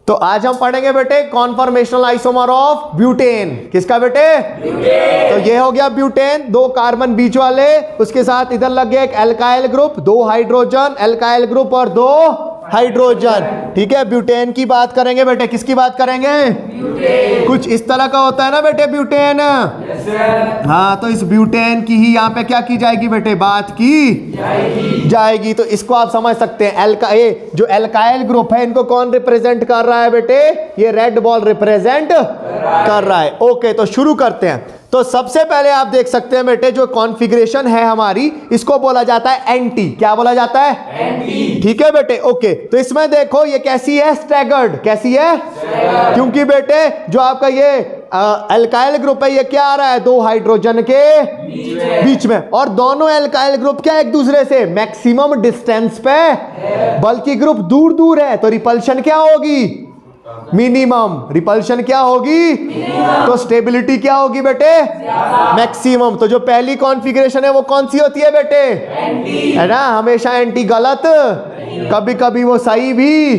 तो आज हम पढ़ेंगे बेटे कॉन्फॉर्मेशनल आइसोमर ऑफ ब्यूटेन। किसका बेटे? ब्यूटेन। तो ये हो गया ब्यूटेन, 2 कार्बन बीच वाले, उसके साथ इधर लग गया एक alkyl group, 2 hydrogen, alkyl group और 2 हाइड्रोजन। ठीक है, ब्यूटेन की बात करेंगे बेटे। किसकी बात करेंगे? ब्यूटेन। कुछ इस तरह का होता है ना बेटे ब्यूटेन। हाँ, तो इस ब्यूटेन की ही यहाँ पे क्या की जाएगी बेटे? बात की जाएगी। तो इसको आप समझ सकते हैं, जो एल्काइल ग्रुप है इनको कौन रिप्रेजेंट कर रहा है बेटे? ये रेड बॉल रिप्रेजेंट कर रहा है। ओके, तो शुरू करते हैं। तो सबसे पहले आप देख सकते हैं बेटे, जो कॉन्फ़िगरेशन है हमारी, इसको बोला जाता है एंटी। क्या बोला जाता है? एंटी। ठीक है बेटे, ओके। तो इसमें देखो ये कैसी है? स्टैगर्ड। कैसी है? क्योंकि बेटे जो आपका ये एल्काइल ग्रुप है, ये क्या आ रहा है? 2 हाइड्रोजन के बीच में, और दोनों एल्काइल ग्रुप क्या एक दूसरे से मैक्सिमम डिस्टेंस पे, बल्कि ग्रुप दूर दूर है, तो रिपल्शन क्या होगी? मिनिमम। रिपल्शन क्या होगी? तो स्टेबिलिटी क्या होगी बेटे? मैक्सिमम। तो जो पहली कॉन्फ़िगरेशन है वो कौन सी होती है बेटे? एंटी। है ना, हमेशा एंटी गलत, कभी कभी वो सही भी।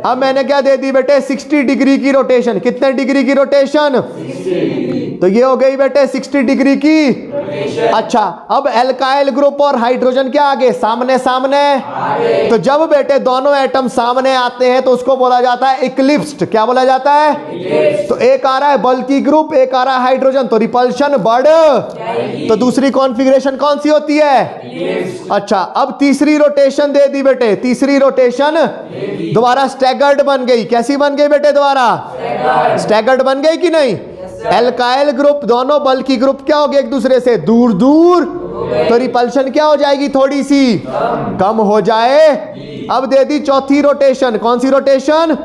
अब मैंने क्या दे दी बेटे? 60 डिग्री की रोटेशन। कितने डिग्री की रोटेशन? 60। तो ये हो गई बेटे 60 डिग्री की रोटेशन। अच्छा, अब एल्काइल ग्रुप और हाइड्रोजन क्या आगे? सामने सामने आगे। तो जब बेटे दोनों एटम सामने आते हैं तो उसको बोला जाता है इक्लिप्स्ड। क्या बोला जाता है? इक्लिप्स्ड। तो एक आ रहा है बल्कि ग्रुप, एक आ रहा है हाइड्रोजन, तो रिपल्शन बढ़। तो दूसरी कॉन्फ़िगरेशन कौन सी होती है? इक्लिप्स्ड। अच्छा, अब तीसरी रोटेशन दे दी बेटे। तीसरी रोटेशन दोबारा स्टैगर्ड बन गई। कैसी बन गई बेटे? दोबारा स्टैगर्ड बन गई कि नहीं? एल्काइल ग्रुप दोनों बल्कि ग्रुप क्या हो गए एक दूसरे से दूर दूर, तो रिपल्शन क्या हो जाएगी? थोड़ी सी कम हो जाए। अब दे दी चौथी रोटेशन। कौन सी रोटेशन?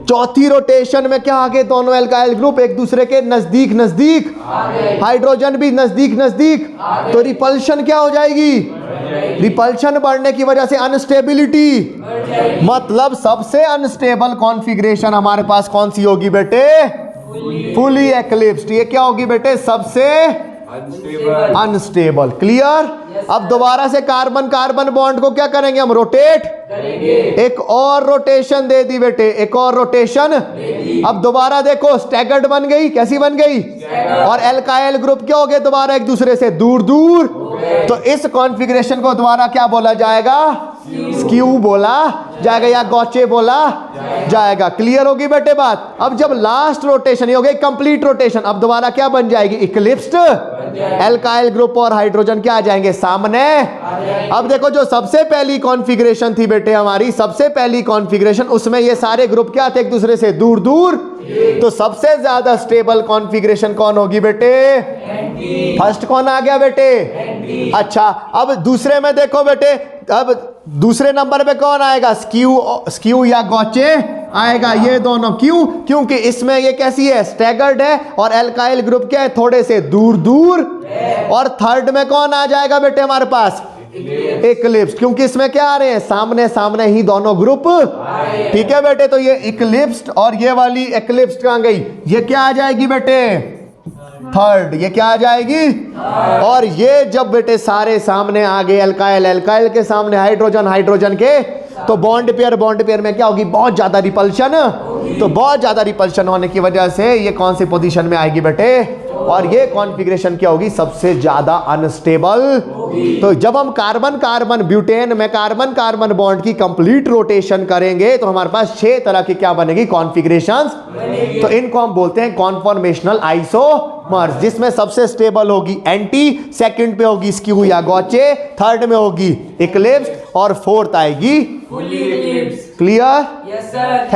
चौथी रोटेशन में क्या आगे? दोनों एल्काइल ग्रुप एक दूसरे के नजदीक नजदीक, हाइड्रोजन भी नजदीक नजदीक, तो रिपल्शन क्या हो जाएगी? रिपल्शन बढ़ने की वजह से अनस्टेबिलिटी। मतलब सबसे अनस्टेबल कॉन्फ़िगरेशन हमारे पास कौन सी होगी बेटे? फुली एक्लिप्स्ड। ये क्या होगी बेटे? सबसे अनस्टेबल। क्लियर? अब दोबारा से कार्बन कार्बन बॉन्ड को क्या करेंगे हम? रोटेट करेंगे। एक और रोटेशन दे दी बेटे, एक और रोटेशन। अब दोबारा देखो स्टैगर्ड बन गई। कैसी बन गई? और एल्काइल ग्रुप क्या हो गए? दोबारा एक दूसरे से दूर दूर। तो इस कॉन्फ़िगरेशन को दोबारा क्या बोला जाएगा? स्क्यू बोला जाएगा या गॉचे बोला जाएगा। क्लियर होगी बेटे बात? अब जब लास्ट रोटेशन ये हो गई कंप्लीट रोटेशन, अब दोबारा क्या बन जाएगी? इक्लिप्स्ड। एल्काइल ग्रुप और हाइड्रोजन क्या आ जाएंगे? सामने। अब देखो जो सबसे पहली कॉन्फ़िगरेशन थी बेटे हमारी, सबसे पहली कॉन्फ़िगरेशन, उसमें ये सारे ग्रुप क्या थे? एक दूसरे से दूर दूर। तो सबसे ज्यादा स्टेबल कॉन्फ़िगरेशन कौन होगी बेटे? एंटी। फर्स्ट कौन आ गया बेटे? एंटी। अच्छा, अब दूसरे में देखो बेटे, अब दूसरे नंबर पे कौन आएगा? स्क्यू या गॉचे आएगा। ये दोनों क्यों? क्योंकि इसमें ये कैसी है? स्टैगर्ड है, और एल्काइल ग्रुप क्या है? थोड़े से दूर दूर। और थर्ड में कौन आ जाएगा बेटे हमारे पास? इक्लिप्स। क्योंकि इसमें क्या आ रहे हैं? सामने सामने ही दोनों ग्रुप। ठीक है बेटे, तो ये इक्लिप्स्ड और ये वाली एक्लिप्स्ड कहाँ गई? ये क्या आ जाएगी बेटे? थर्ड। ये क्या आ जाएगी? और ये जब बेटे सारे सामने आ गए, एल्काइल एल्काइल के सामने, हाइड्रोजन हाइड्रोजन के, तो बॉन्ड पेयर में क्या होगी? बहुत ज्यादा रिपल्शन। तो बहुत ज्यादा रिपल्शन होने की वजह से ये कौन सी पोजीशन में आएगी बेटे? और ये कॉन्फ़िगरेशन क्या होगी? सबसे ज्यादा अनस्टेबल। तो जब हम कार्बन कार्बन ब्यूटेन में कार्बन कार्बन बॉन्ड की कंप्लीट रोटेशन करेंगे तो हमारे पास 6 तरह की क्या बनेगी? कॉन्फ़िगरेशंस। तो इनको हम बोलते हैं कॉन्फॉर्मेशनल आइसोमर्स, जिसमें सबसे स्टेबल होगी एंटी, सेकंड पे होगी स्क्यू या गॉचे, थर्ड में होगी इक्लिप्स्ड, और फोर्थ आएगी fully eclipsed. Clear? Yes sir.